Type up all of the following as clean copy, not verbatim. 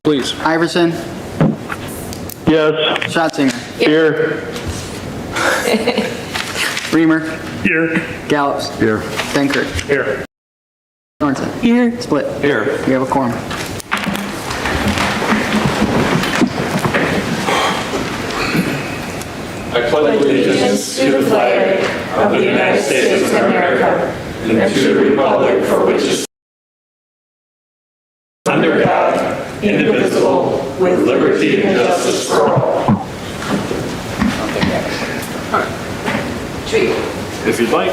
Please. Iverson. Yes. Schatzinger. Here. Reamer. Here. Gallops. Here. Dankert. Here. Sorensen. Here. Split. Here. We have a quorum. I pledge allegiance to the flag of the United States of America and to the republic for which it stands, under God, indivisible, with liberty and justice for all. If you'd like.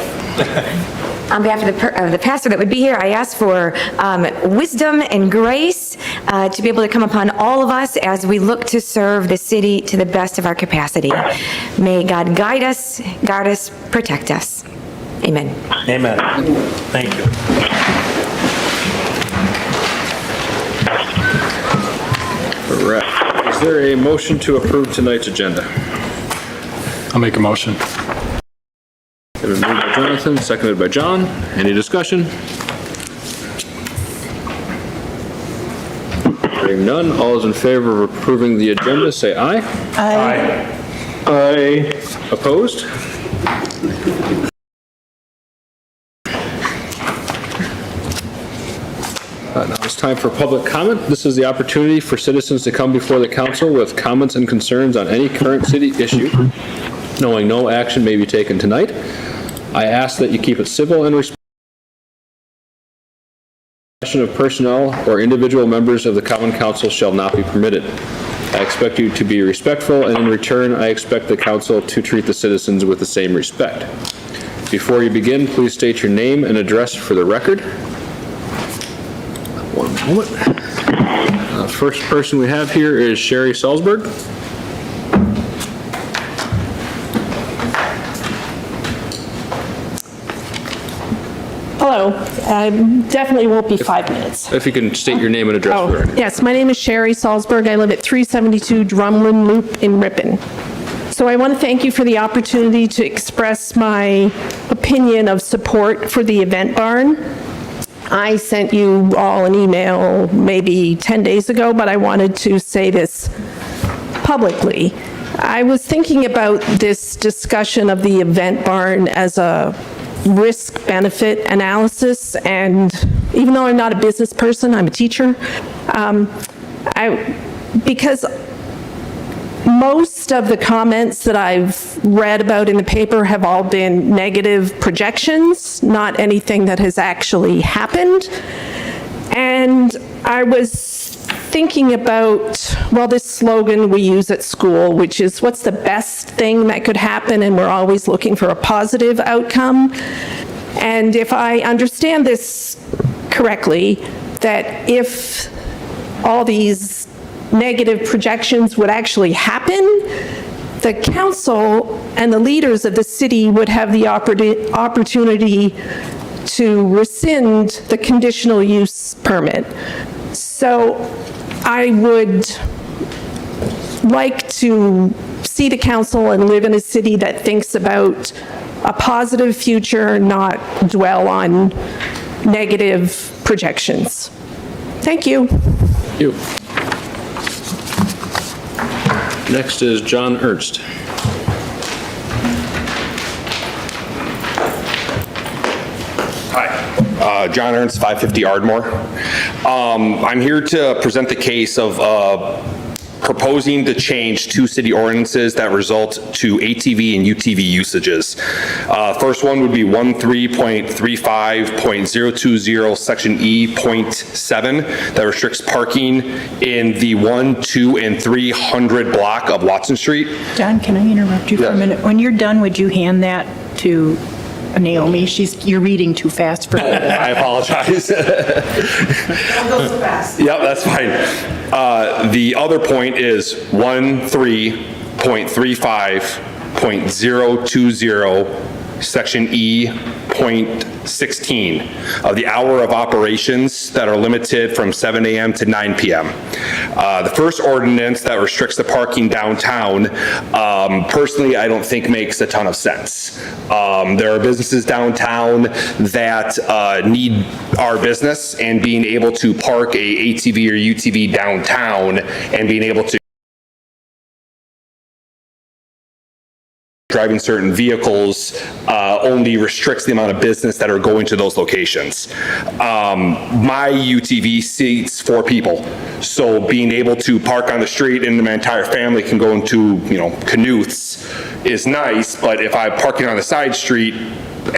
On behalf of the pastor that would be here, I ask for wisdom and grace to be able to come upon all of us as we look to serve the city to the best of our capacity. May God guide us, guard us, protect us. Amen. Amen. Thank you. All right. Is there a motion to approve tonight's agenda? I'll make a motion. It's been moved by Jonathan, seconded by John. Any discussion? Hearing none, all those in favor of approving the agenda, say aye. Aye. Aye. Opposed? Now it's time for public comment. This is the opportunity for citizens to come before the council with comments and concerns on any current city issue. Knowing no action may be taken tonight, I ask that you keep it civil and respectful. Discussion of personnel or individual members of the common council shall not be permitted. I expect you to be respectful, and in return, I expect the council to treat the citizens with the same respect. Before you begin, please state your name and address for the record. One moment. First person we have here is Sherry Salzberg. Hello. Definitely won't be 5 minutes. If you can state your name and address for the record. Yes, my name is Sherry Salzberg. I live at 372 Drumlin Loop in Ripon. So I want to thank you for the opportunity to express my opinion of support for the event barn. I sent you all an email maybe 10 days ago, but I wanted to say this publicly. I was thinking about this discussion of the event barn as a risk-benefit analysis, and even though I'm not a business person, I'm a teacher, because most of the comments that I've read about in the paper have all been negative projections, not anything that has actually happened. And I was thinking about, well, this slogan we use at school, which is, what's the best thing that could happen? And we're always looking for a positive outcome. And if I understand this correctly, that if all these negative projections would actually happen, the council and the leaders of the city would have the opportunity to rescind the conditional use permit. So I would like to see the council and live in a city that thinks about a positive future, not dwell on negative projections. Thank you. Thank you. Next is John Ernst. Hi, John Ernst, 550 Ardmore. I'm here to present the case of proposing to change two city ordinances that result to ATV and UTV usages. First one would be 13.35.020 section E.7 that restricts parking in the 1, 2, and 300 block of Watson Street. John, can I interrupt you for a minute? When you're done, would you hand that to Naomi? You're reading too fast for her. I apologize. Don't go so fast. Yep, that's fine. The other point is 13.35.020 Section E.16 of the hour of operations that are limited from 7 a.m. to 9 p.m. The first ordinance that restricts the parking downtown, personally, I don't think makes a ton of sense. There are businesses downtown that need our business, and being able to park a ATV or UTV downtown and being able to driving certain vehicles only restricts the amount of business that are going to those locations. My UTV seats 4 people, so being able to park on the street and my entire family can go into, Knuth's is nice, but if I'm parking on the side street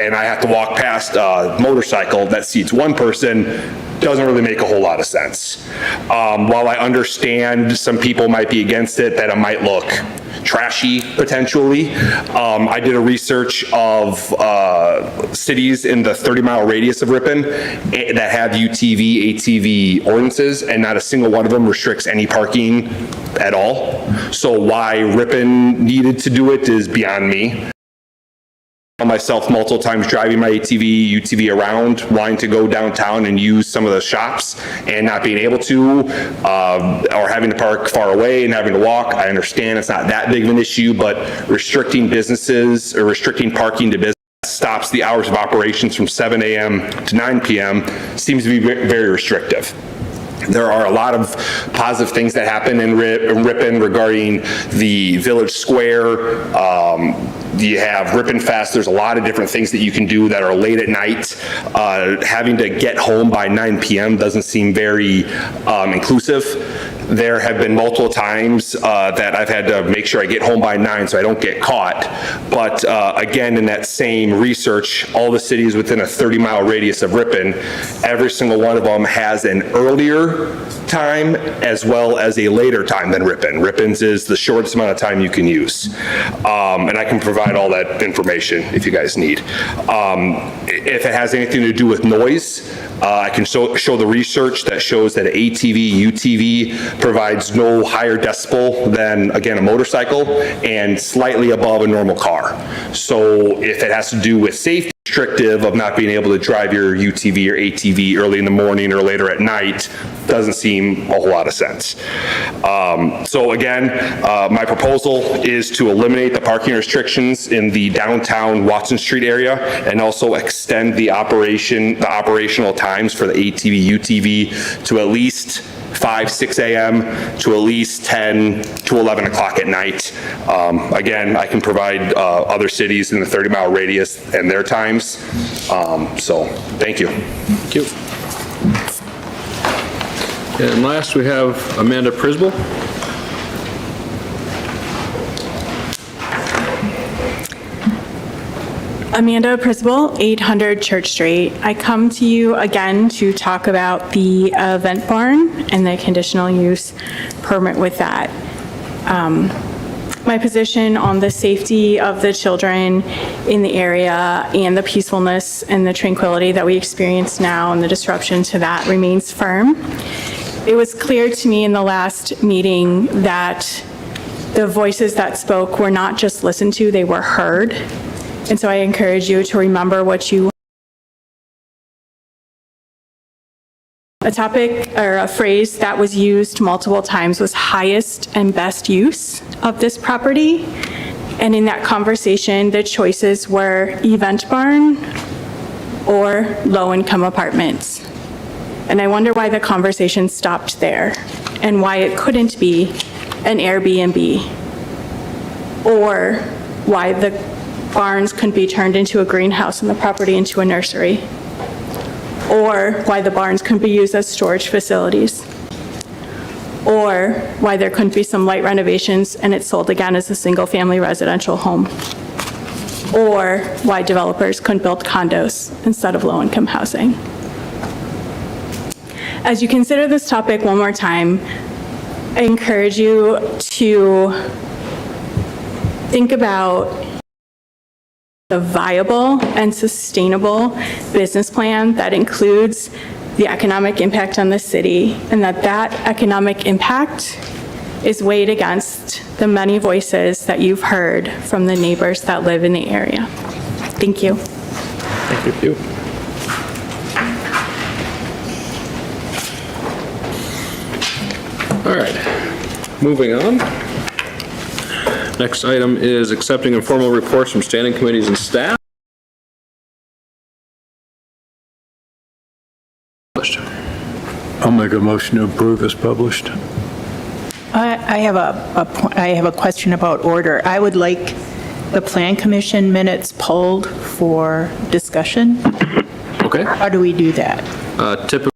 and I have to walk past a motorcycle that seats 1 person, doesn't really make a whole lot of sense. While I understand some people might be against it, that it might look trashy potentially. I did a research of cities in the 30-mile radius of Ripon that have UTV, ATV ordinances, and not a single one of them restricts any parking at all. So why Ripon needed to do it is beyond me. Myself multiple times driving my ATV, UTV around, wanting to go downtown and use some of the shops and not being able to, or having to park far away and having to walk. I understand it's not that big of an issue, but restricting businesses or restricting parking to business stops the hours of operations from 7 a.m. to 9 p.m. seems to be very restrictive. There are a lot of positive things that happen in Ripon regarding the Village Square. You have Ripon Fest. There's a lot of different things that you can do that are late at night. Having to get home by 9 p.m. doesn't seem very inclusive. There have been multiple times that I've had to make sure I get home by 9 so I don't get caught. But again, in that same research, all the cities within a 30-mile radius of Ripon, every single one of them has an earlier time as well as a later time than Ripon. Ripon's is the shortest amount of time you can use. And I can provide all that information if you guys need. If it has anything to do with noise, I can show the research that shows that an ATV, UTV provides no higher decibel than, again, a motorcycle and slightly above a normal car. So if it has to do with safety, restrictive of not being able to drive your UTV or ATV early in the morning or later at night doesn't seem a whole lot of sense. So again, my proposal is to eliminate the parking restrictions in the downtown Watson Street area and also extend the operational times for the ATV, UTV to at least 5, 6 a.m. to at least 10 to 11 o'clock at night. Again, I can provide other cities in the 30-mile radius and their times. So, thank you. Thank you. And last, we have Amanda Prisbel. Amanda Prisbel, 800 Church Street. I come to you again to talk about the event barn and the conditional use permit with that. My position on the safety of the children in the area and the peacefulness and the tranquility that we experience now and the disruption to that remains firm. It was clear to me in the last meeting that the voices that spoke were not just listened to, they were heard. And so I encourage you to remember what you. A topic or a phrase that was used multiple times was highest and best use of this property. And in that conversation, the choices were event barn or low-income apartments. And I wonder why the conversation stopped there and why it couldn't be an Airbnb or why the barns couldn't be turned into a greenhouse and the property into a nursery, or why the barns couldn't be used as storage facilities, or why there couldn't be some light renovations and it's sold again as a single-family residential home, or why developers couldn't build condos instead of low-income housing. As you consider this topic one more time, I encourage you to think about a viable and sustainable business plan that includes the economic impact on the city, and that economic impact is weighed against the many voices that you've heard from the neighbors that live in the area. Thank you. Thank you. All right, moving on. Next item is accepting informal reports from standing committees and staff. I'll make a motion to approve as published. I have a question about order. I would like the Plan Commission minutes pulled for discussion. Okay. How do we do that? Typically,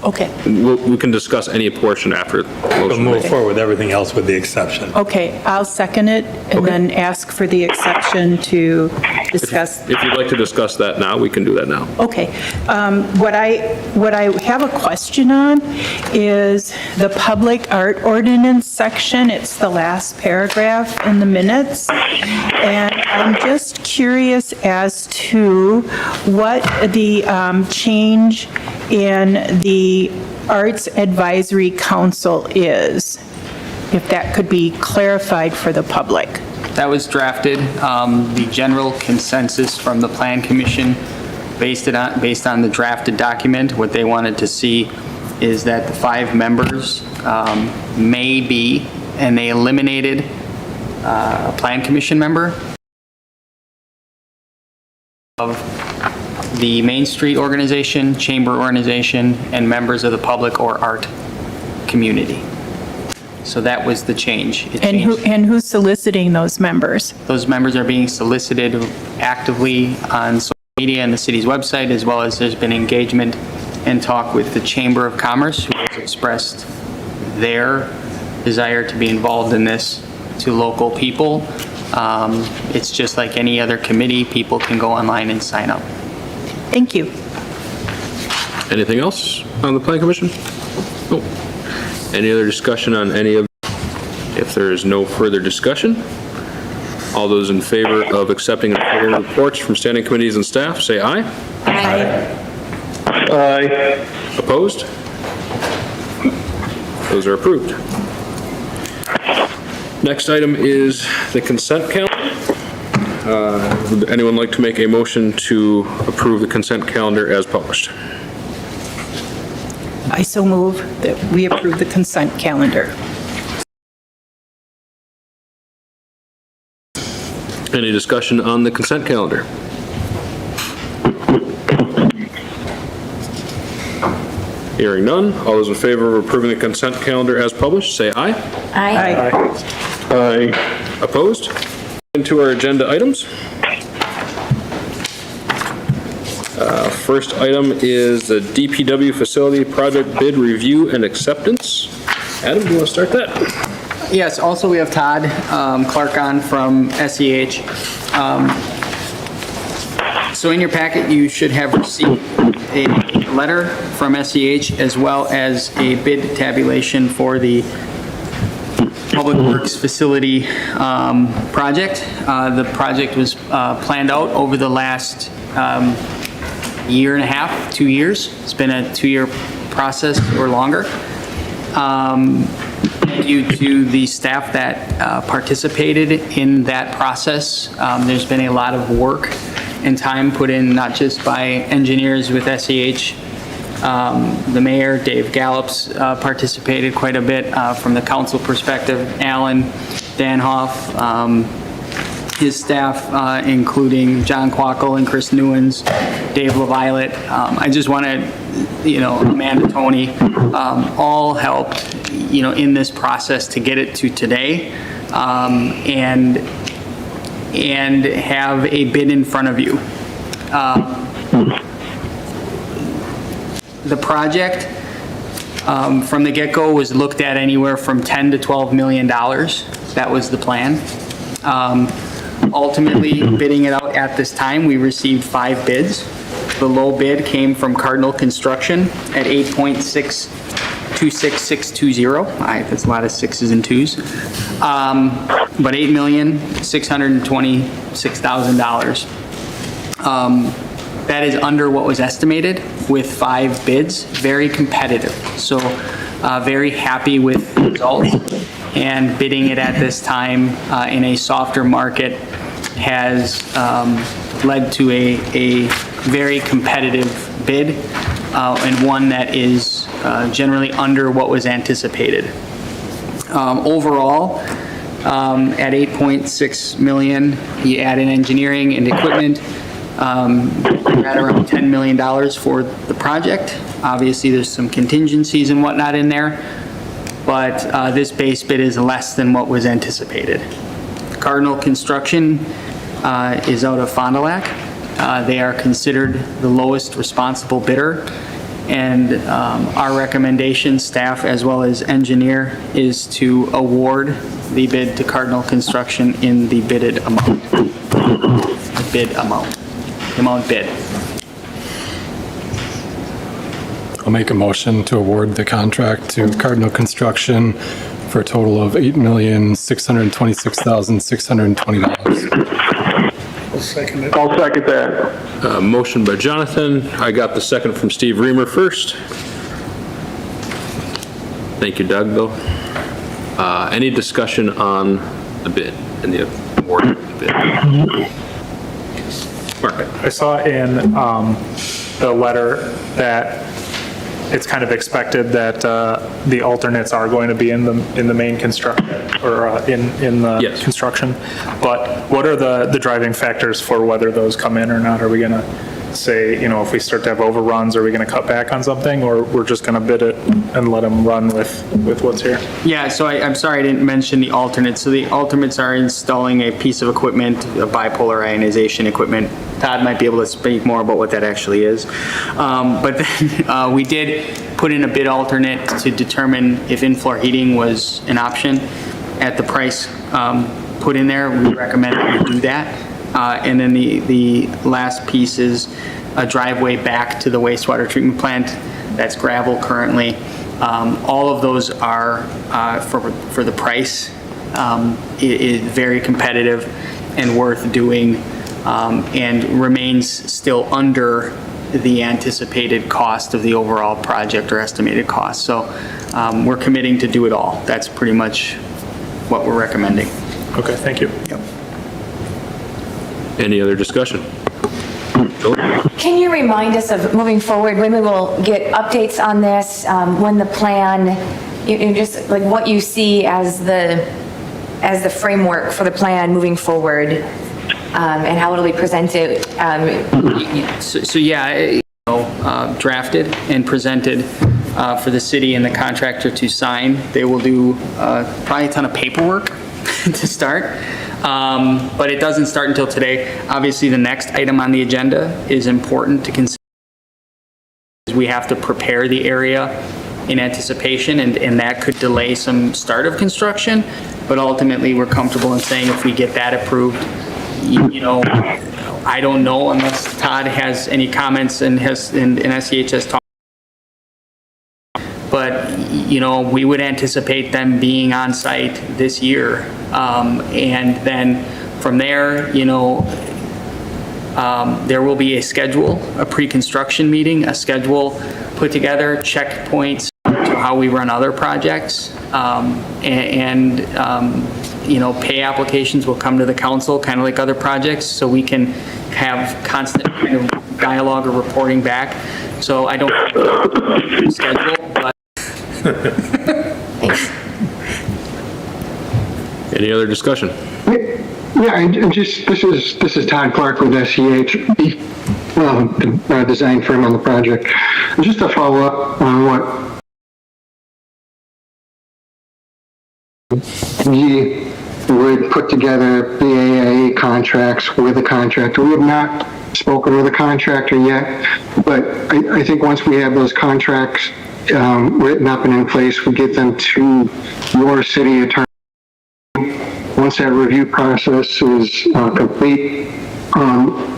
Okay, we can discuss any portion after. We'll move forward with everything else with the exception. okay, I'll second it and then ask for the exception to discuss. If you'd like to discuss that now, we can do that now. Okay. What I have a question on is the public art ordinance section. It's the last paragraph in the minutes. And I'm just curious as to what the change in the Arts Advisory Council is, if that could be clarified for the public. That was drafted, the general consensus from the Plan Commission based on the drafted document. What they wanted to see is that the 5 members may be, and they eliminated a Plan Commission member of the Main Street organization, chamber organization, and members of the public or art community. So that was the change. It changed. And who's soliciting those members? Those members are being solicited actively on social media and the city's website, as well as there's been engagement and talk with the Chamber of Commerce, who has expressed their desire to be involved in this to local people. It's just like any other committee. People can go online and sign up. Thank you. Anything else on the Plan Commission? No. Any other discussion on any of? If there is no further discussion, all those in favor of accepting the reports from standing committees and staff, say aye. Aye. Aye. Opposed? Those are approved. Next item is the consent calendar. Would anyone like to make a motion to approve the consent calendar as published? I so move that we approve the consent calendar. Any discussion on the consent calendar? Hearing none, all those in favor of approving the consent calendar as published, say aye. Aye. Aye. Opposed? Into our agenda items. First item is the DPW facility project bid review and acceptance. Adam, do you want to start that? Yes, also we have Todd Clark on from SEH. So in your packet, you should have received a letter from SEH as well as a bid tabulation for the Public Works Facility project. The project was planned out over the last year and a half, 2 years. It's been a 2-year process or longer. Thank you to the staff that participated in that process. There's been a lot of work and time put in, not just by engineers with SEH. The mayor, Dave Gallops, participated quite a bit from the council perspective. Alan Danhoff, his staff, including John Quackle and Chris Newens, Dave LaViolet. I just want to, Amanda Tony, all helped, in this process to get it to today, and have a bid in front of you. The project, from the get-go, was looked at anywhere from $10 to $12 million. That was the plan. Ultimately, bidding it out at this time, we received 5 bids. The low bid came from Cardinal Construction at 8.626620. That's a lot of 6s and 2s. But $8,626,000. That is under what was estimated with 5 bids, very competitive. So very happy with the results. and bidding it at this time in a softer market has led to a very competitive bid and one that is generally under what was anticipated. Overall, at 8.6 million, you add in engineering and equipment, we're at around $10 million for the project. Obviously, there's some contingencies and whatnot in there, but this base bid is less than what was anticipated. Cardinal Construction is out of Fond du Lac. They are considered the lowest responsible bidder, and our recommendation, staff as well as engineer, is to award the bid to Cardinal Construction in the bidded amount. The amount bid. I'll make a motion to award the contract to Cardinal Construction for a total of $8,626,620. I'll second that. Motion by Jonathan. I got the second from Steve Reamer first. Thank you, Doug, though. Any discussion on the bid and the award of the bid? Mark. I saw in the letter that it's kind of expected that the alternates are going to be in the main construction, or in the Yes. construction. But what are the driving factors for whether those come in or not? Are we going to say, if we start to have overruns, are we going to cut back on something, or we're just going to bid it and let them run with what's here? Yeah, so I'm sorry I didn't mention the alternates. So the alternates are installing a piece of equipment, a bipolar ionization equipment. Todd might be able to speak more about what that actually is. But then we did put in a bid alternate to determine if in-floor heating was an option. At the price put in there, we recommend that we do that. And then the last piece is a driveway back to the wastewater treatment plant. That's gravel currently. All of those are, for the price, is very competitive and worth doing, and remains still under the anticipated cost of the overall project or estimated cost. So we're committing to do it all. That's pretty much what we're recommending. Okay, thank you. Yep. Any other discussion? Can you remind us of moving forward, when we will get updates on this, when the plan, just like what you see as the framework for the plan moving forward, and how it'll be presented? So yeah, drafted and presented for the city and the contractor to sign. They will do probably a ton of paperwork to start, but it doesn't start until today. Obviously, the next item on the agenda is important to consider. We have to prepare the area in anticipation, and that could delay some start of construction, but ultimately, we're comfortable in saying if we get that approved, I don't know unless Todd has any comments and SEH has talked. But, we would anticipate them being on site this year. And then from there, there will be a schedule, a pre-construction meeting, a schedule put together, checkpoints to how we run other projects. Pay applications will come to the council, kind of like other projects, so we can have constant kind of dialogue or reporting back. So I don't schedule, but. Any other discussion? Yeah, and just, this is Todd Clark with SEH, design firm on the project. Just to follow up on what we would put together the AIA contracts with the contractor. We have not spoken with the contractor yet, but I think once we have those contracts written up and in place, we get them to your city attorney. Once that review process is complete,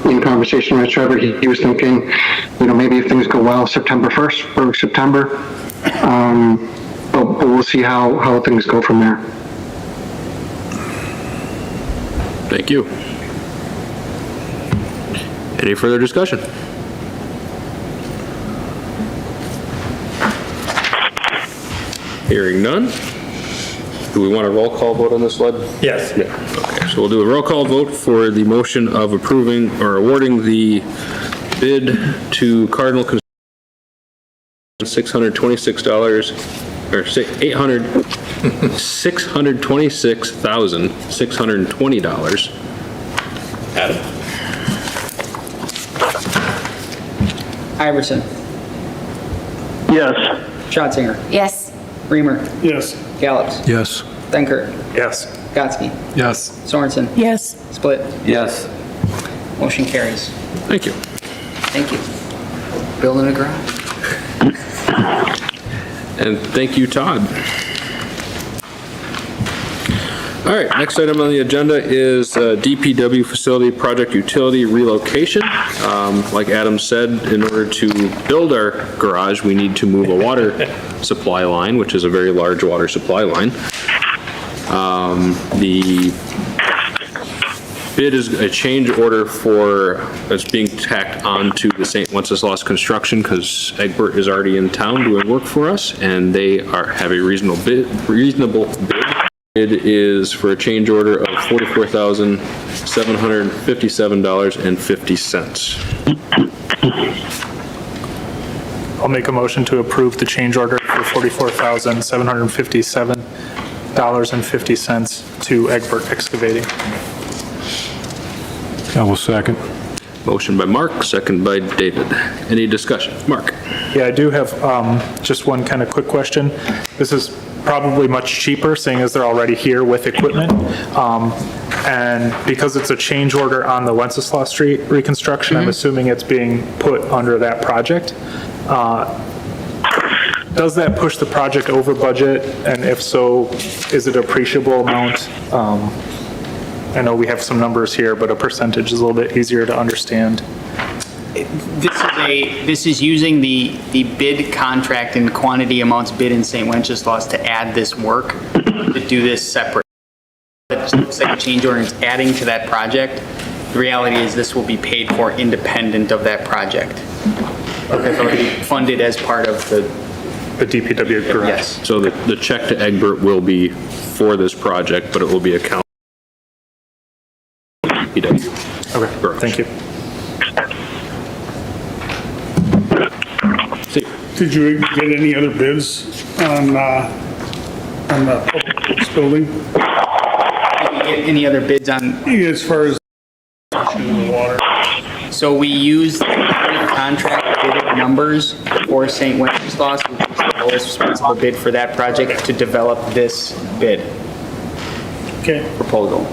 in conversation with Trevor, he was thinking, maybe if things go well, September 1st, or September, but we'll see how things go from there. Thank you. Any further discussion? Hearing none. Do we want a roll call vote on this, Led? Yes. Yeah, okay, so we'll do a roll call vote for the motion of approving or awarding the bid to Cardinal Construction, $626, or $626,620. Adam? Iverson. Yes. Schatzinger. Yes. Reamer. Yes. Gallops. Yes. Benkert. Yes. Gatsky. Yes. Sorensen. Yes. Split. Yes. Motion carries. Thank you. Thank you. Building a garage. And thank you, Todd. All right, next item on the agenda is DPW facility project utility relocation. Like Adam said, in order to build our garage, we need to move a water supply line, which is a very large water supply line. The bid is a change order that's being tacked on to the St. Wenceslas construction because Egbert is already in town doing work for us, and they have a reasonable bid. It is for a change order of $44,757.50. I'll make a motion to approve the change order for $44,757.50 to Egbert Excavating. I will second. Motion by Mark, second by David. Any discussion? Mark? Yeah, I do have just one kind of quick question. This is probably much cheaper, seeing as they're already here with equipment. And because it's a change order on the Wenceslas Street reconstruction, I'm assuming it's being put under that project. Does that push the project over budget? And if so, is it an appreciable amount? I know we have some numbers here, but a percentage is a little bit easier to understand. This is using the bid contract and quantity amounts bid in St. Wenceslas to add this work, to do this separate. It looks like a change order is adding to that project. The reality is this will be paid for independent of that project. Okay. It will be funded as part of the DPW garage? Yes. So the check to Egbert will be for this project, but it will be accounted. Okay, thank you. Did you get any other bids on the public building? Did you get any other bids on? As far as the water? So we used contract bid numbers for St. Wenceslas, which is the lowest responsible bid for that project, to develop this bid proposal.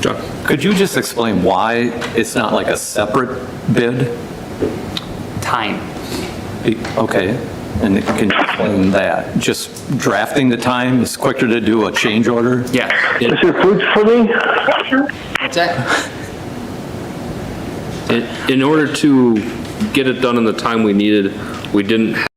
John? Could you just explain why it's not like a separate bid? Time. Okay, and can you explain that? Just drafting the time is quicker to do a change order? Yes. Is there food for me? What's that? In order to get it done in the time we needed, we didn't have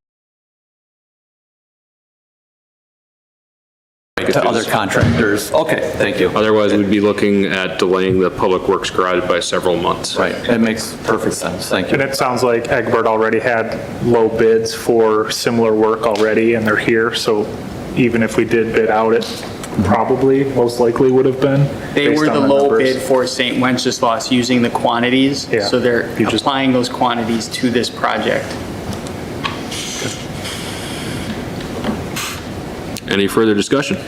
To other contractors? Okay, thank you. Otherwise, we'd be looking at delaying the Public Works garage by several months. Right, that makes perfect sense, thank you. And it sounds like Egbert already had low bids for similar work already, and they're here, so even if we did bid out, it probably, most likely would have been. They based were on the low numbers. bid for St. Wenceslas using the quantities. Yeah. So they're You just- applying those quantities to this project. Any further discussion?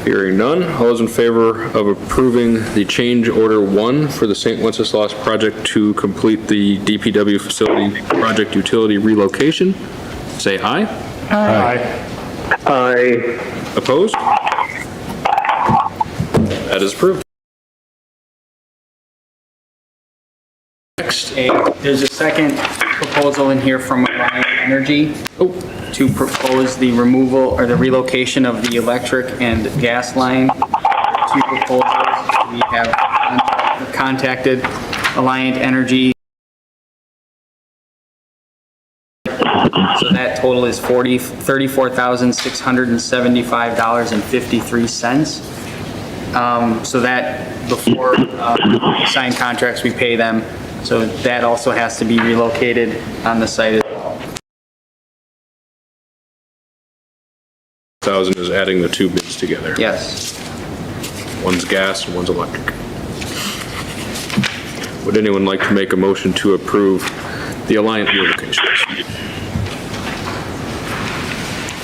Hearing none, all those in favor of approving the change order 1 for the St. Wenceslas project to complete the DPW facility project utility relocation, say aye. Aye. Aye. Opposed? That is approved. Next. There's a second proposal in here from Ripon Energy to propose the removal or the relocation of the electric and gas line. Two proposals. We have contacted Alliant Energy. So that total is $34,675.53. So that before we sign contracts, we pay them So that also has to be relocated on the site as well. 1,000 is adding the two bids together. Yes. One's gas and one's electric. Would anyone like to make a motion to approve the Alliant relocations?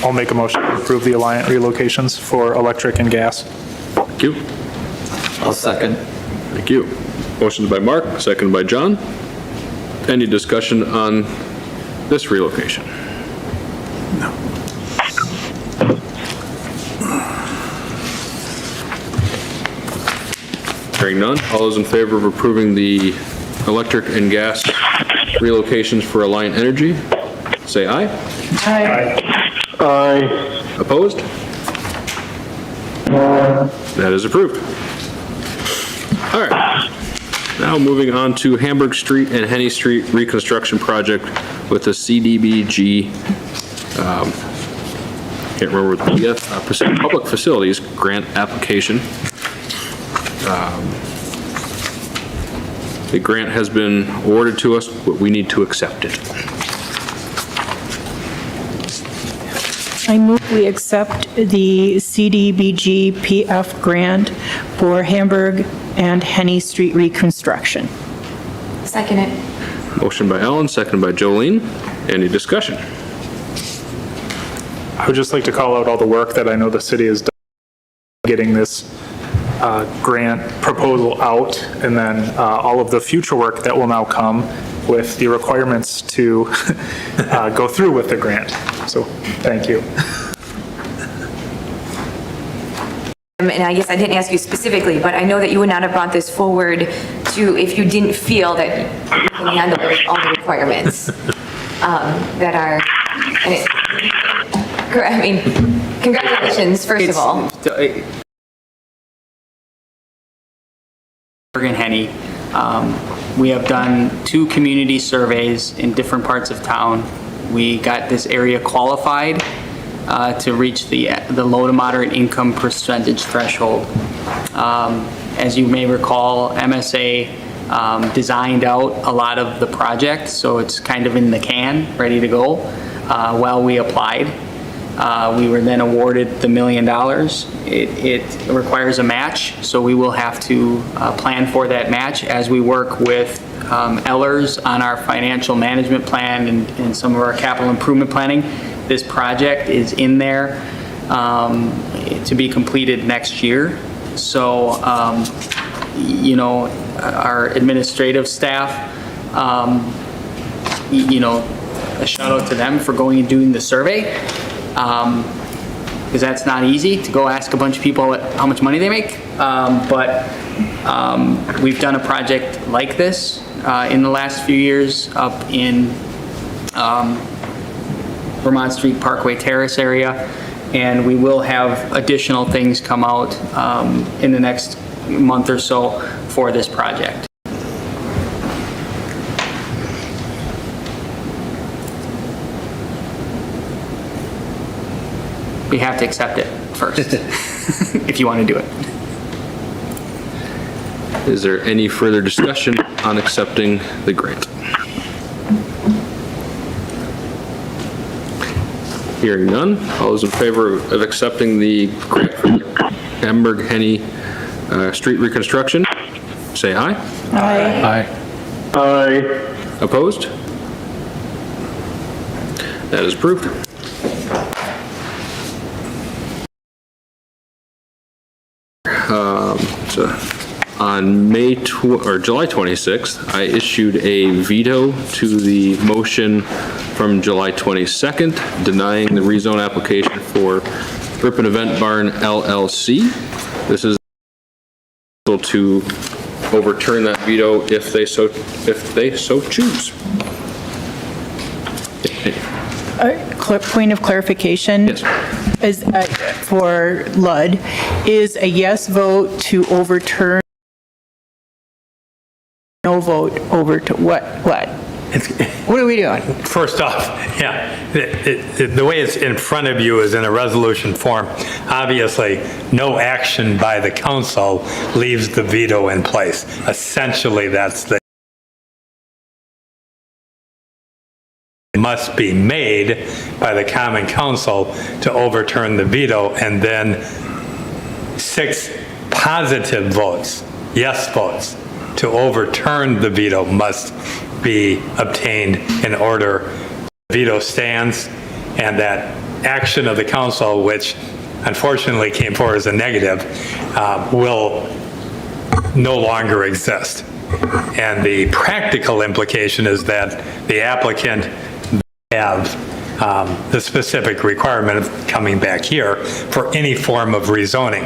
I'll make a motion to approve the Alliant relocations for electric and gas. Thank you. I'll second. Thank you. Motion's by Mark, seconded by John. Any discussion on this relocation? Hearing none, all those in favor of approving the electric and gas relocations for Alliant Energy, say aye. Aye. Opposed? That is approved. All right. Now moving on to Hamburg Street and Henny Street reconstruction project with the CDBG, can't remember what the Public Facilities Grant application. The grant has been awarded to us, but we need to accept it. I move we accept the CDBG PF grant for Hamburg and Henny Street reconstruction. Second it. Motion by Ellen, seconded by Jolene. Any discussion? I would just like to call out all the work that I know the city has done getting this grant proposal out, and then all of the future work that will now come with the requirements to go through with the grant. So, thank you. And I guess I didn't ask you specifically, but I know that you would not have brought this forward to, if you didn't feel that you can handle all the requirements that are, I mean, congratulations, first of all. And Henny, we have done 2 community surveys in different parts of town. We got this area qualified to reach the low to moderate income percentage threshold. As you may recall, MSA designed out a lot of the project, so it's kind of in the can, ready to go, while we applied. We were then awarded the $1 million. It requires a match, so we will have to plan for that match as we work with Ellers on our financial management plan and some of our capital improvement planning. This project is in there to be completed next year. So, you know, our administrative staff, you know, a shout out to them for going and doing the survey. Because that's not easy to go ask a bunch of people how much money they make. But we've done a project like this in the last few years up in Vermont Street Parkway Terrace area, and we will have additional things come out in the next month or so for this project. You have to accept it first, if you want to do it. Is there any further discussion on accepting the grant? Hearing none, all those in favor of accepting the grant for Hamburg Henny Street reconstruction, say aye. Aye. Aye. Aye. Opposed? That is approved. So on July 26th, I issued a veto to the motion from July 22nd denying the rezone application for Ripon Event Barn LLC. This is to overturn that veto if they so choose. Point of clarification. Yes. Is, for Ludd, is a yes vote to overturn, no vote over to what? What are we doing? First off, yeah, the way it's in front of you is in a resolution form. Obviously, no action by the council leaves the veto in place. Essentially, that's the must be made by the Common Council to overturn the veto, and then 6 positive votes, yes votes, to overturn the veto must be obtained in order the veto stands, and that action of the council, which unfortunately came forward as a negative, will no longer exist. And the practical implication is that the applicant have the specific requirement of coming back here for any form of rezoning,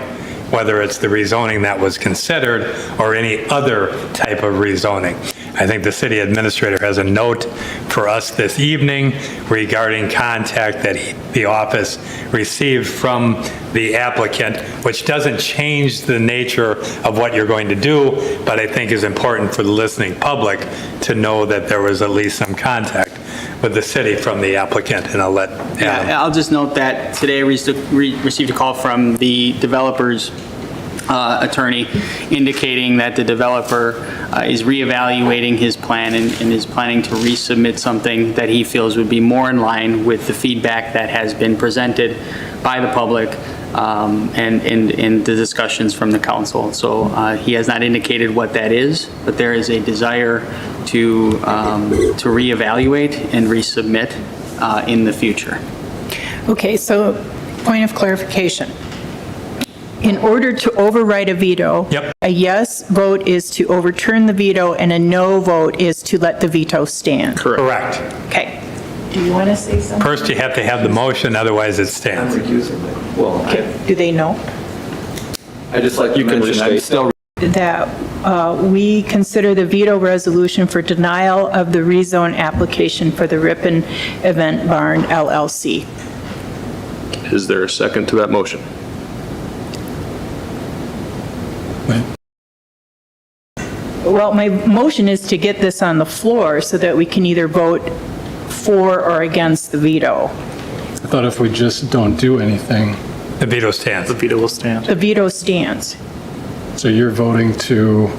whether it's the rezoning that was considered or any other type of rezoning. I think the city administrator has a note for us this evening regarding contact that the office received from the applicant, which doesn't change the nature of what you're going to do, but I think is important for the listening public to know that there was at least some contact with the city from the applicant, and I'll let Adam. Yeah, I'll just note that today we received a call from the developer's attorney indicating that the developer is reevaluating his plan and is planning to resubmit something that he feels would be more in line with the feedback that has been presented by the public and the discussions from the council. So he has not indicated what that is, but there is a desire to reevaluate and resubmit in the future. Okay, so point of clarification. In order to override a veto, Yep. a yes vote is to overturn the veto and a no vote is to let the veto stand. Correct. Okay. Do you want to say something? First, you have to have the motion, otherwise it stands. Do they know I just like to can mention, I'm restate. still that we consider the veto resolution for denial of the rezone application for the Ripon Event Barn LLC? Is there a second to that motion? Well, my motion is to get this on the floor so that we can either vote for or against the veto. I thought if we just don't do anything, The veto stands. The veto will stand. The veto stands. so you're voting to,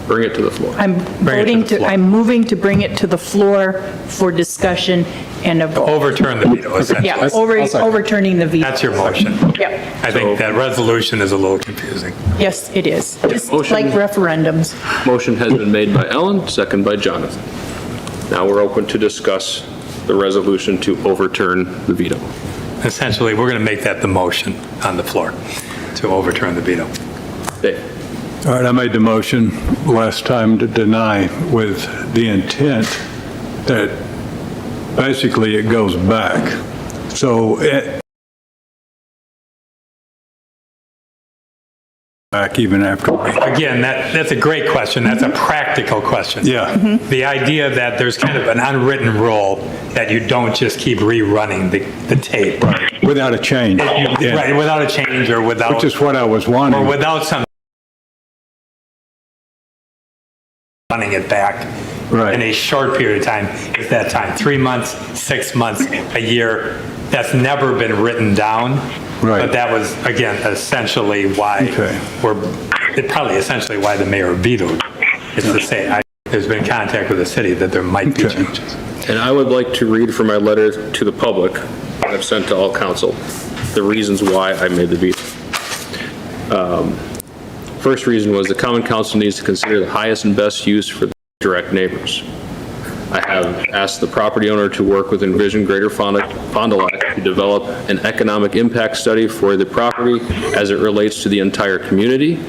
Bring it to the floor. I'm Bring it to voting the to, floor. I'm moving to bring it to the floor for discussion and a vote. Overturn the veto, essentially. Yeah, I'll second. overturning the veto. That's your motion. Yep, I think that resolution is a little confusing. yes, it is. It's Motion. like referendums. Motion has been made by Ellen, second by Jonathan. Now we're open to discuss the resolution to overturn the veto. Essentially, we're going to make that the motion on the floor, to overturn the veto. Dave? All right, I made the motion last time to deny with the intent that basically it goes back. So back even after. Again, that's a great question. That's a practical question. Yeah. The idea that there's kind of an unwritten rule that you don't just keep rerunning the tape. Without a change. Yeah. Right, without a change or without. Which is what I was wanting. Or without some. Running it back. Right. In a short period of time, is that time, 3 months, 6 months, a year, that's never been written down. Right. But that was, again, essentially why probably essentially why the mayor vetoed, is to say, there's been contact with the city that there might be changes. And I would like to read from my letter to the public that I've sent to all council, the reasons why I made the veto. First reason was the common council needs to consider the highest and best use for the direct neighbors. I have asked the property owner to work with Envision Greater Fond du Lac to develop an economic impact study for the property as it relates to the entire community,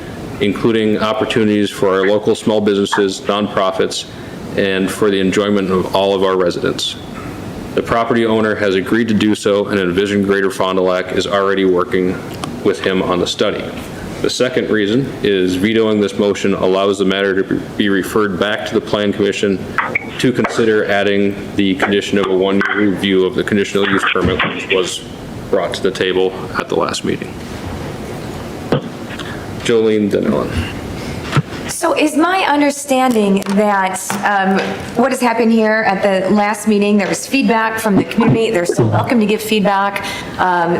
including opportunities for our local small businesses, nonprofits, and for the enjoyment of all of our residents. The property owner has agreed to do so, and Envision Greater Fond du Lac is already working with him on the study. The second reason is vetoing this motion allows the matter to be referred back to the Plan Commission to consider adding the condition of a one-year review of the conditional use permit, which was brought to the table at the last meeting. Jolene, then Ellen. So is my understanding that what has happened here at the last meeting, there was feedback from the community, they're still welcome to give feedback,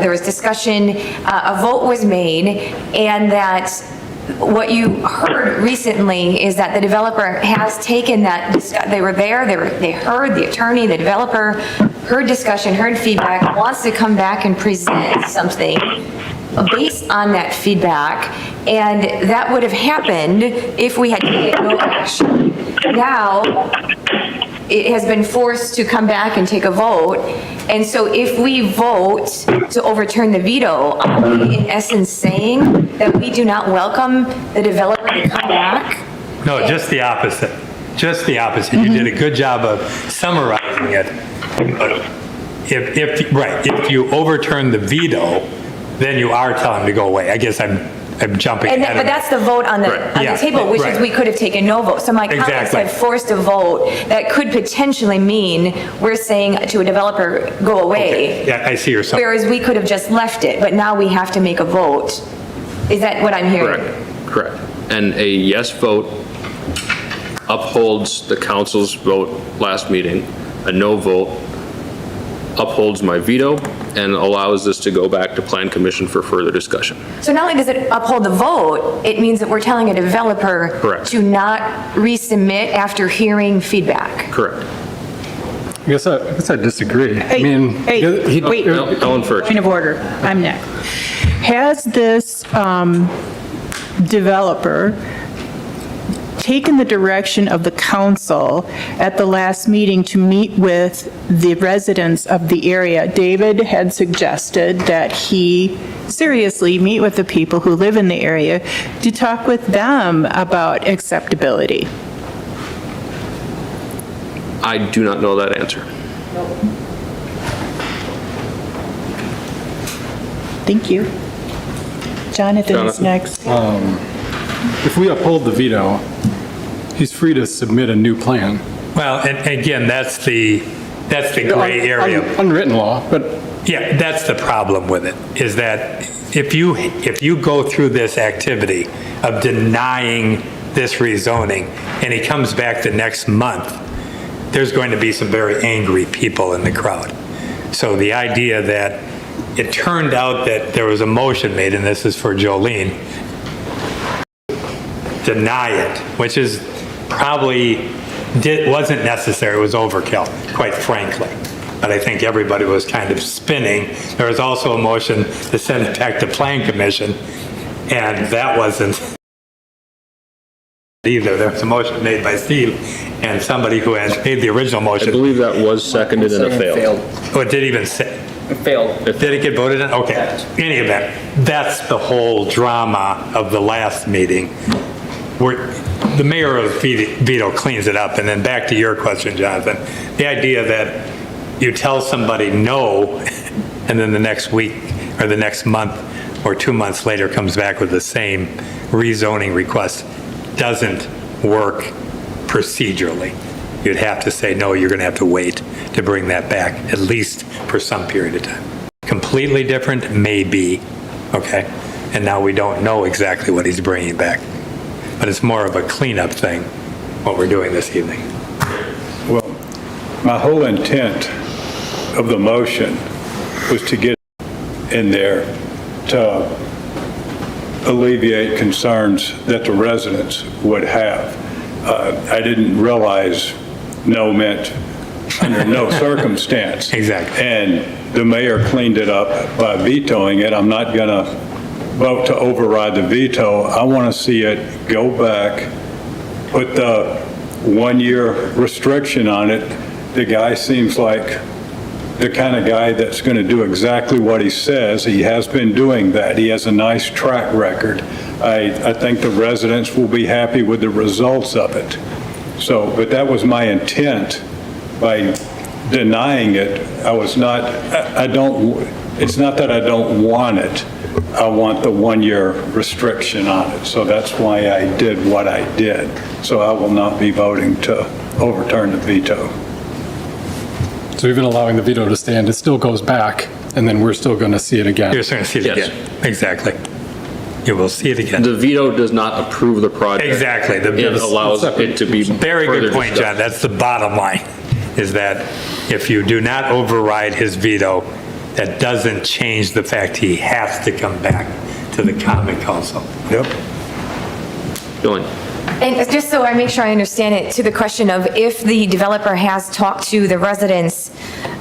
there was discussion, a vote was made, and that what you heard recently is that the developer has taken that, they were there, they heard the attorney, the developer, heard discussion, heard feedback, wants to come back and present something based on that feedback, and that would have happened if we had taken no action. Now, it has been forced to come back and take a vote, and so if we vote to overturn the veto, are we in essence saying that we do not welcome the developer to come back? No, just the opposite. Just the opposite. You did a good job of summarizing it. But if you overturn the veto, then you are telling them to go away. I guess I'm jumping And ahead. but that's the vote on the Yeah, table, which is right. we could have taken no vote. So my comments Exactly. have forced a vote that could potentially mean we're saying to a developer, go away. Yeah, I see your saying. Whereas we could have just left it, but now we have to make a vote. Is that what I'm hearing? Correct. And a yes vote upholds the council's vote last meeting. A no vote upholds my veto and allows this to go back to Plan Commission for further discussion. So not only does it uphold the vote, it means that we're telling a developer Correct. to not resubmit after hearing feedback. Correct. I guess I disagree. I mean, Hey, wait. Ellen first. Point of order, I'm next. Has this developer taken the direction of the council at the last meeting to meet with the residents of the area? David had suggested that he seriously meet with the people who live in the area to talk with them about acceptability. I do not know that answer. Thank you. Jonathan is next. if we uphold the veto, he's free to submit a new plan. Well, and again, that's the gray area. Unwritten law, but Yeah, that's the problem with it, is that if you go through this activity of denying this rezoning, and he comes back the next month, there's going to be some very angry people in the crowd. So the idea that it turned out that there was a motion made, and this is for Jolene, deny it, which is probably wasn't necessary, it was overkill, quite frankly. But I think everybody was kind of spinning. There was also a motion to send it back to Plan Commission, and that wasn't either. There was a motion made by Steve and somebody who had made the original motion. I believe that was seconded and it failed. Oh, it didn't even say. It failed. Did it get voted on? Okay. In any event, that's the whole drama of the last meeting. The mayor of veto cleans it up. And then back to your question, Jonathan, the idea that you tell somebody no, and then the next week or the next month or 2 months later comes back with the same rezoning request doesn't work procedurally. You'd have to say, no, you're going to have to wait to bring that back, at least for some period of time. Completely different, maybe, okay? And now we don't know exactly what he's bringing back. But it's more of a cleanup thing, what we're doing this evening. Well, my whole intent of the motion was to get in there to alleviate concerns that the residents would have. I didn't realize no meant under no circumstance. Exactly. And the mayor cleaned it up by vetoing it. I'm not going to vote to override the veto. I want to see it go back, put the 1-year restriction on it. The guy seems like the kind of guy that's going to do exactly what he says. He has been doing that. He has a nice track record. I think the residents will be happy with the results of it. So, but that was my intent by denying it. It's not that I don't want it. I want the 1-year restriction on it. So that's why I did what I did. So I will not be voting to overturn the veto. so even allowing the veto to stand, it still goes back, and then we're still going to see it again. You're going to see it Yes. again. Exactly. You will see it again. The veto does not approve the project. Exactly. It allows it to be Very further good point, discussed. John. That's the bottom line, is that if you do not override his veto, that doesn't change the fact he has to come back to the common council. Yep. Jolene. And just so I make sure I understand it, to the question of if the developer has talked to the residents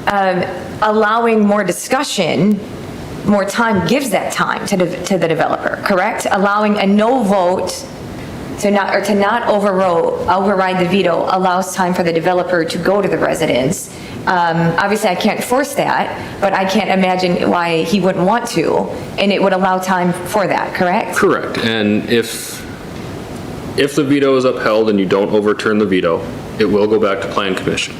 allowing more discussion, more time gives that time to the developer, correct? Allowing a no vote to not override the veto allows time for the developer to go to the residents. Obviously, I can't force that, but I can't imagine why he wouldn't want to, and it would allow time for that, correct? Correct, and if the veto is upheld and you don't overturn the veto, it will go back to Plan Commission.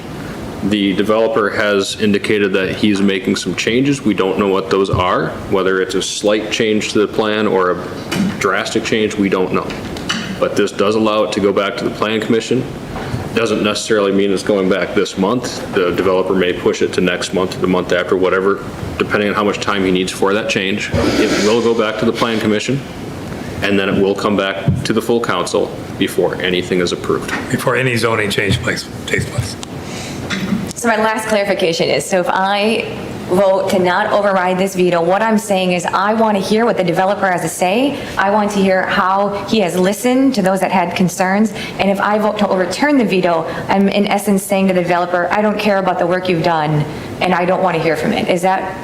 The developer has indicated that he's making some changes. We don't know what those are, whether it's a slight change to the plan or a drastic change, we don't know. But this does allow it to go back to the Plan Commission. Doesn't necessarily mean it's going back this month. The developer may push it to next month or the month after, whatever, depending on how much time he needs for that change. It will go back to the Plan Commission, and then it will come back to the full council before anything is approved. Before any zoning change takes place. So my last clarification is, so if I vote to not override this veto, what I'm saying is I want to hear what the developer has to say. I want to hear how he has listened to those that had concerns. And if I vote to overturn the veto, I'm in essence saying to the developer, I don't care about the work you've done and I don't want to hear from it. Is that?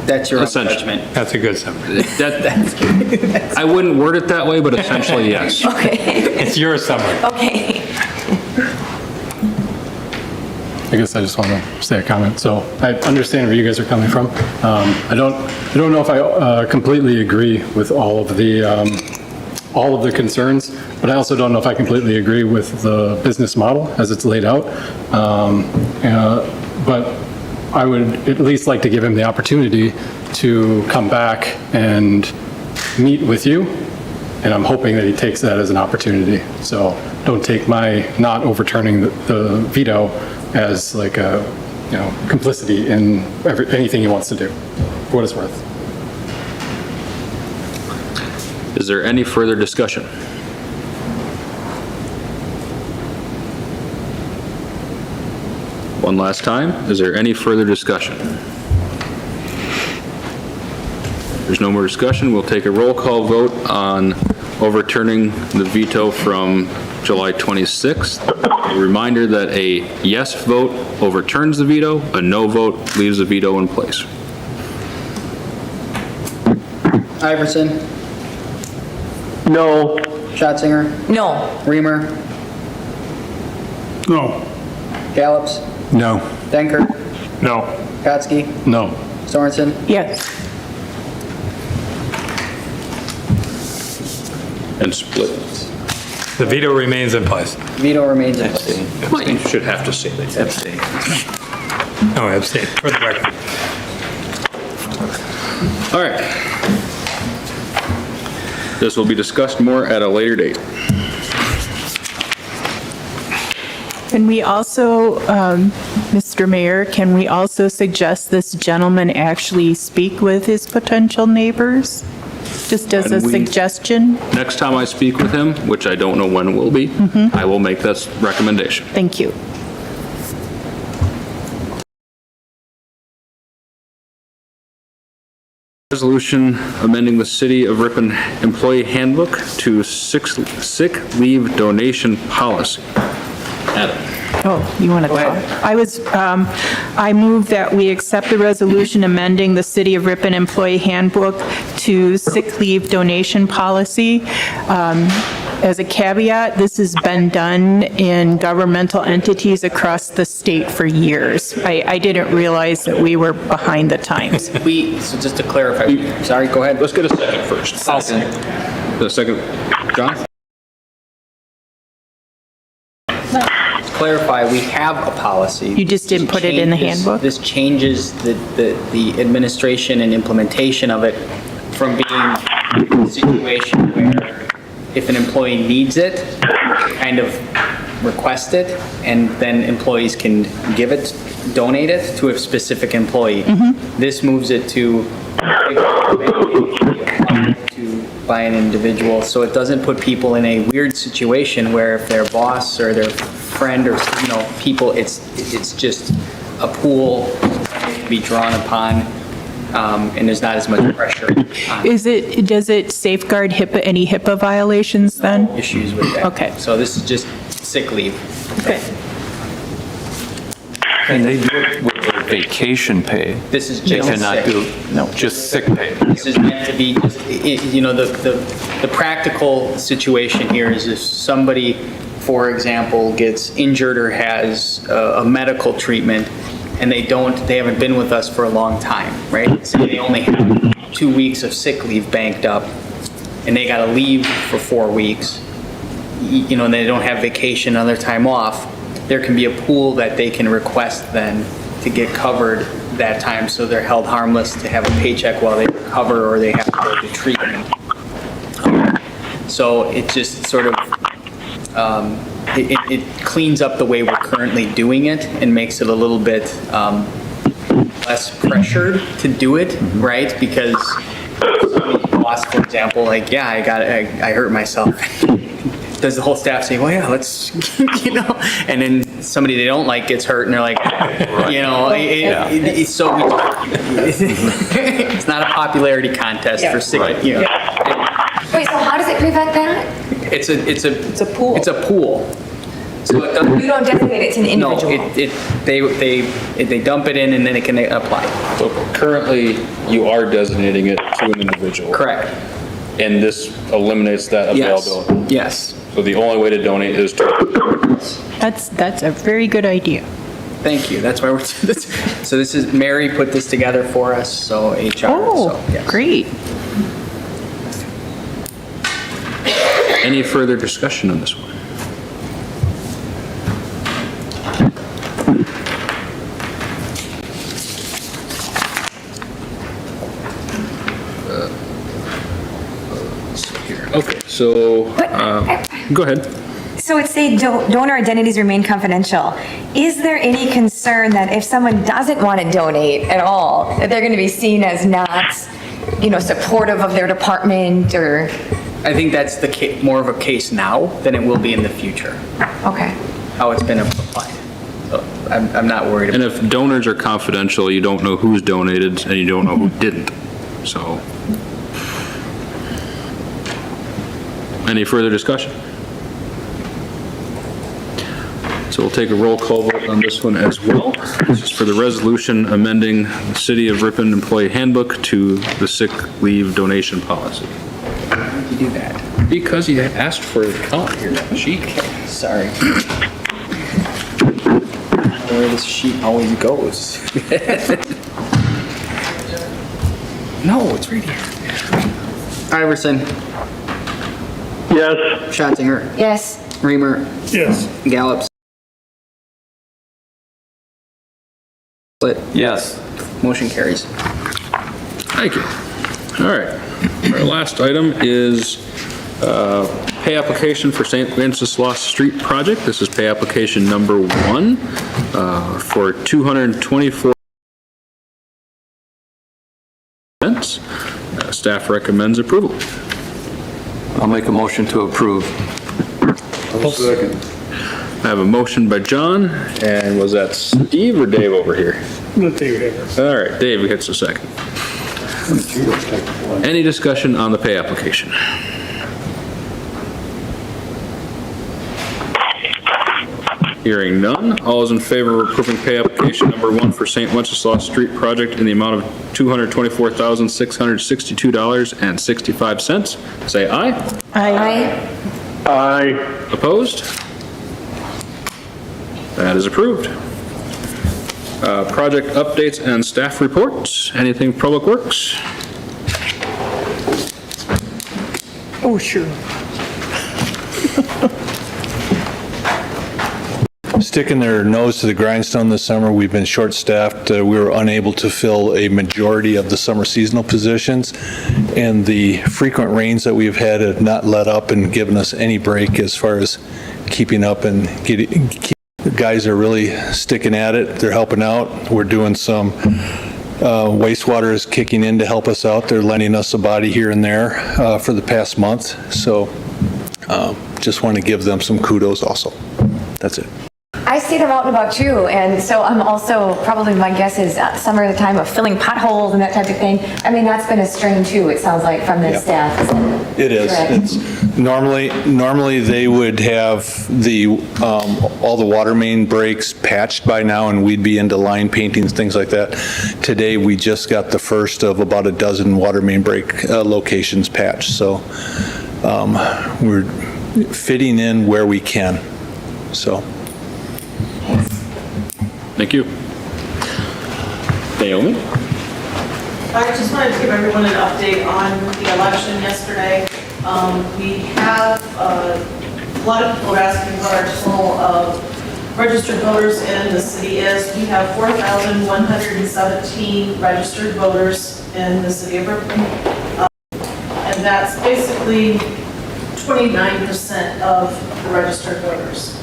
That's your own judgment. That's a good summary. I wouldn't word it that way, but essentially, yes. Okay. It's your summary. Okay. I guess I just want to say a comment. So I understand where you guys are coming from. I don't know if I completely agree with all of the concerns, but I also don't know if I completely agree with the business model as it's laid out. But I would at least like to give him the opportunity to come back and meet with you. And I'm hoping that he takes that as an opportunity. So don't take my not overturning the veto as like a, complicity in anything he wants to do, for what it's worth. Is there any further discussion? One last time, is there any further discussion? There's no more discussion. We'll take a roll call vote on overturning the veto from July 26th. A reminder that a yes vote overturns the veto, a no vote leaves the veto in place. Iverson? No. Schatzinger? No. Reamer? No. Gallops? No. Denker? No. Kotsky? No. Sorensen? Yes. And split. The veto remains in place. Veto remains in place. You should have to say that. Abstain. No, abstain, for the record. All right. This will be discussed more at a later date. Can we also, Mr. Mayor, can we also suggest this gentleman actually speak with his potential neighbors? Just as a suggestion? Next time I speak with him, which I don't know when it will be, I will make this recommendation. Thank you. Resolution amending the City of Ripon Employee Handbook to sick leave donation policy. Adam. Oh, you want to talk? I move that we accept the resolution amending the City of Ripon Employee Handbook to sick leave donation policy. As a caveat, this has been done in governmental entities across the state for years. I didn't realize that we were behind the times. So just to clarify, sorry, go ahead. Let's get a second first. I'll second. The second, John? To clarify, we have a policy. You just didn't put it in the handbook? This changes the administration and implementation of it from being a situation where if an employee needs it, kind of request it, and then employees can give it, donate it to a specific employee. This moves it to by an individual, so it doesn't put people in a weird situation where if their boss or their friend or, people, it's just a pool that can be drawn upon, and there's not as much pressure on Does it safeguard any HIPAA violations then? issues with that. Okay. So this is just sick leave. Okay. And they do it with vacation pay. This is They just cannot sick. do, just sick pay. This is meant to be, you know, the practical situation here is if somebody, for example, gets injured or has a medical treatment and they haven't been with us for a long time, right? Say they only have 2 weeks of sick leave banked up and they got to leave for 4 weeks, you know, and they don't have vacation, other time off, there can be a pool that they can request then to get covered that time, so they're held harmless to have a paycheck while they recover or they have to go to treatment. So it just sort of, it cleans up the way we're currently doing it and makes it a little bit less pressured to do it, right? Because somebody's boss, for example, like, yeah, I hurt myself. Does the whole staff say, well, yeah, let's, you know, and then somebody they don't like gets hurt and they're like, you know, it's so, it's not a popularity contest for sick, you know. Wait, so how does it prevent that? It's a pool. It's a pool. So it doesn't, You don't designate it to an individual? no, they dump it in and then it can apply. So currently, you are designating it to an individual. Correct. And this eliminates that availability. Yes. So the only way to donate is to. That's a very good idea. Thank you. That's why we're, so this is, Mary put this together for us, so HR. so, yes. Great. Any further discussion on this one? Okay, so, go ahead. So it's say donor identities remain confidential. Is there any concern that if someone doesn't want to donate at all, that they're going to be seen as not, you know, supportive of their department or? I think that's the more of a case now than it will be in the future, Okay. how it's been applied. So I'm not worried And about if donors are confidential, you don't know who's donated and you don't know who didn't, so. Any further discussion? So we'll take a roll call vote on this one as well. This is for the resolution amending the City of Ripon Employee Handbook to the sick leave donation policy. Why did you do that? Because you asked for a count here, sheet. Sorry. Where this sheet always goes. No, it's right here. Iverson. Yes. Schatzinger. Yes. Reamer. Yes. Gallup. Yes. Motion carries. Thank you. All right. Our last item is pay application for St. Wenceslas Street project. This is pay application number 1 for $224. Staff recommends approval. I'll make a motion to approve. I have a motion by John, and was that Steve or Dave over here? All right, Dave gets a second. Any discussion on the pay application? Hearing none, all those in favor of approving pay application number 1 for St. Wenceslas Street project in the amount of $224,662.65, say aye. Aye. Aye. Opposed? That is approved. Project updates and staff reports. Anything Public Works? Oh, sure. Sticking their nose to the grindstone this summer, we've been short-staffed. We were unable to fill a majority of the summer seasonal positions, and the frequent rains that we've had have not let up and given us any break as far as keeping up and getting. The guys are really sticking at it. They're helping out. We're doing some wastewater is kicking in to help us out. They're lending us a body here and there for the past month. So just want to give them some kudos also. That's it. I I see them out and about too, and so I'm also, probably my guess is summer the time of filling potholes and that type of thing. I mean, that's been a strain too, it sounds like, from the staff. It is. Correct? It's normally they would have all the water main breaks patched by now, and we'd be into line paintings, things like that. Today, we just got the first of about a dozen water main break locations patched, so we're fitting in where we can, so. Thank you. Naomi? I just wanted to give everyone an update on the election yesterday. We have a lot of people are asking what our total of registered voters in the city is. We have 4,117 registered voters in the city of Ripon. And that's basically 29% of the registered voters.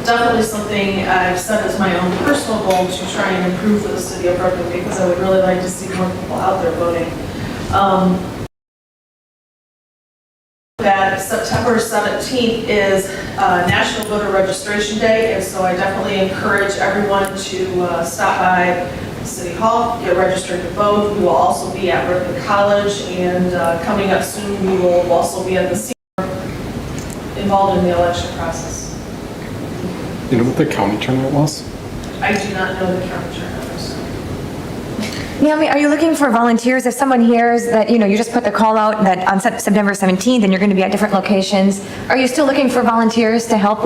Definitely something I've set as my own personal goal to try and improve for the city of Ripon, because I would really like to see more people out there voting. That September 17th is National Voter Registration Day, and so I definitely encourage everyone to stop by City Hall, get registered to vote. We will also be at Ripon College, and coming up soon, we will also be at the city involved in the election process. You know what the county turnout was? I do not know the county turnouts. Naomi, are you looking for volunteers? If someone hears that, you just put the call out that on September 17th and you're going to be at different locations, are you still looking for volunteers to help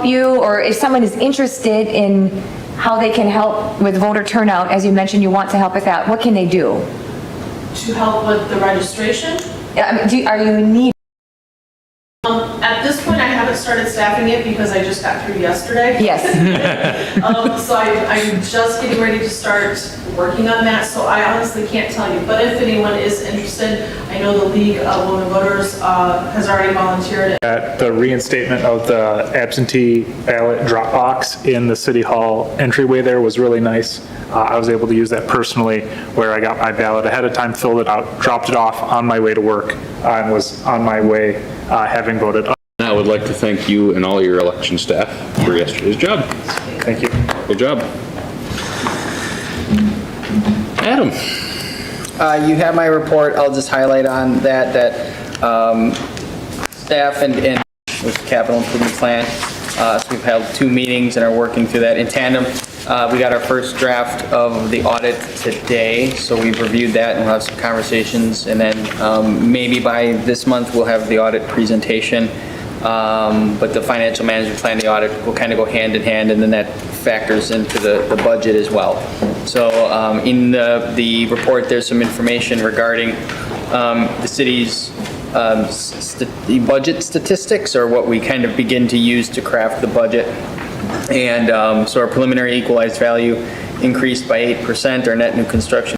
you? Or if someone is interested in how they can help with voter turnout, as you mentioned, you want to help with that, what can they do? To help with the registration? Yeah, I mean, are you in need? At this point, I haven't started staffing it because I just got through yesterday. Yes. So I'm just getting ready to start working on that, so I honestly can't tell you. But if anyone is interested, I know the League of Women Voters has already volunteered. At the reinstatement of the absentee ballot drop box in the City Hall entryway there was really nice. I was able to use that personally, where I got my ballot ahead of time, filled it out, dropped it off on my way to work, and was on my way having voted. I would like to thank you and all your election staff for yesterday's job. Thank you. Good job. Adam? You have my report. I'll just highlight on that staff and with the capital improvement plan. So we've held 2 meetings and are working through that in tandem. We got our first draft of the audit today, so we've reviewed that and we'll have some conversations, and then maybe by this month we'll have the audit presentation. But the financial management plan, the audit will kind of go hand in hand, and then that factors into the budget as well. So in the report, there's some information regarding the city's the budget statistics, or what we kind of begin to use to craft the budget. And so our preliminary equalized value increased by 8%, our net new construction.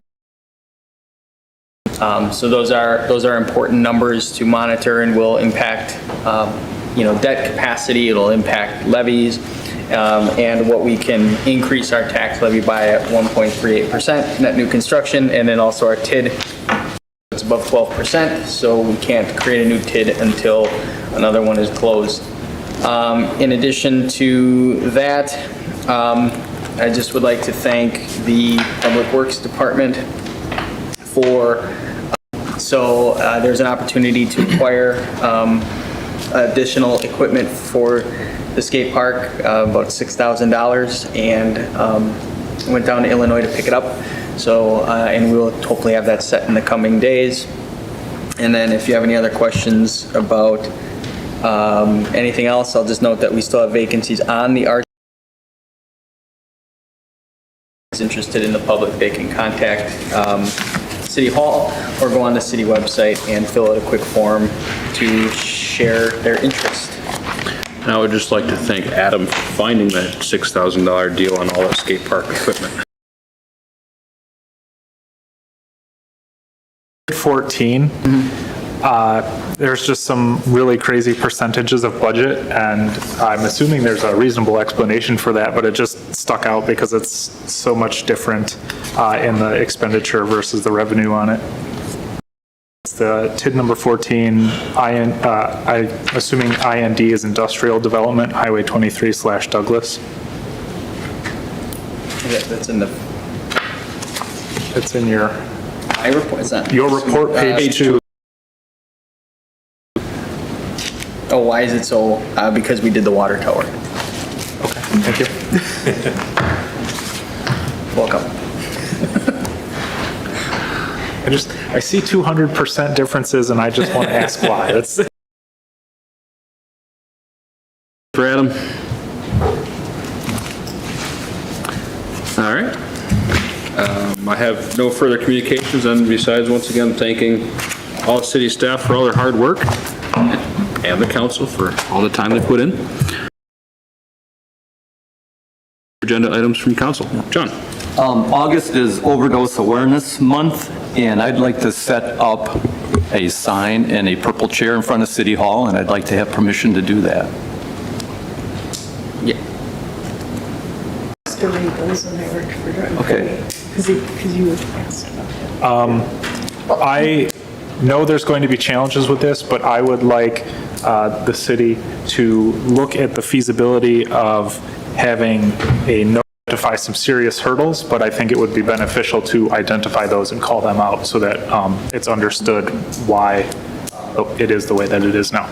So those are important numbers to monitor, and will impact debt capacity. It'll impact levies, and what we can increase our tax levy by at 1.38% net new construction, and then also our TID. It's above 12%, so we can't create a new TID until another one is closed. In addition to that, I just would like to thank the Public Works Department for, there's an opportunity to acquire additional equipment for the skate park, about $6,000, and went down to Illinois to pick it up. So, and we'll hopefully have that set in the coming days. And then if you have any other questions about anything else, I'll just note that we still have vacancies on the art. If interested in the public, they can contact City Hall or go on the city website and fill out a quick form to share their interest. And I would just like to thank Adam for finding that $6,000 deal on all the skate park equipment. 14, there's just some really crazy percentages of budget, and I'm assuming there's a reasonable explanation for that, but it just stuck out because it's so much different in the expenditure versus the revenue on it. The TID number 14, I'm assuming IND is Industrial Development, Highway 23/Douglas. Yeah, that's in the, It's in your, my report, is that? your report, page 2. Oh, why is it so, because we did the water tower. Okay, thank you. Welcome. I see 200% differences and I just want to ask why. That's. For Adam. All right. I have no further communications, and besides, once again, thanking all city staff for all their hard work and the council for all the time they put in. Agenda items from council. John. August is Overdose Awareness Month, and I'd like to set up a sign and a purple chair in front of City Hall, and I'd like to have permission to do that. Yeah. Mr. Ripon, and I worked for Drug. Okay. Because you asked about that. I know there's going to be challenges with this, but I would like the city to look at the feasibility of having identify some serious hurdles, but I think it would be beneficial to identify those and call them out so that it's understood why it is the way that it is now.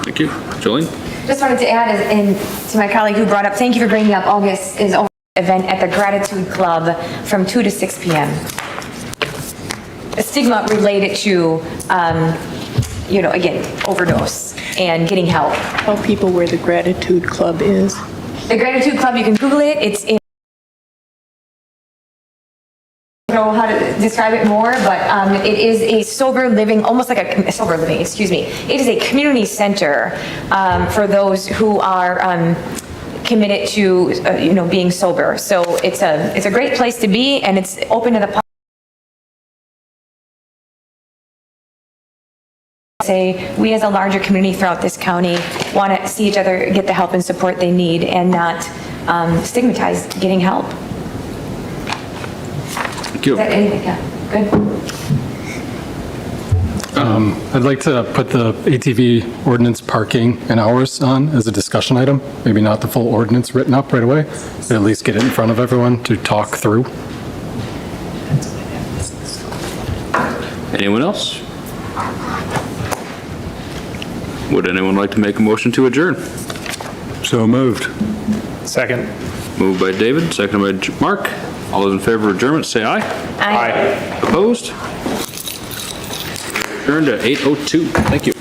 Thank you. Jolene? Just wanted to add, to my colleague who brought up, thank you for bringing up August is event at the Gratitude Club from 2 to 6 p.m. A stigma related to, again, overdose and getting help. Tell people where the Gratitude Club is. The Gratitude Club, you can Google it. It's in, I don't know how to describe it more, but it is a sober living, almost like a sober living, excuse me. It is a community center for those who are committed to, being sober. So it's a great place to be, and it's open to the public. Say, we as a larger community throughout this county want to see each other get the help and support they need and not stigmatize getting help. Thank you. Is that anything? Yeah, good. I'd like to put the ATV ordinance parking and hours on as a discussion item. Maybe not the full ordinance written up right away, but at least get it in front of everyone to talk through. Anyone else? Would anyone like to make a motion to adjourn? So moved. Second. Moved by David, seconded by Mark. All those in favor of adjournment, say aye. Aye. Opposed? Adjourned at 8:02. Thank you.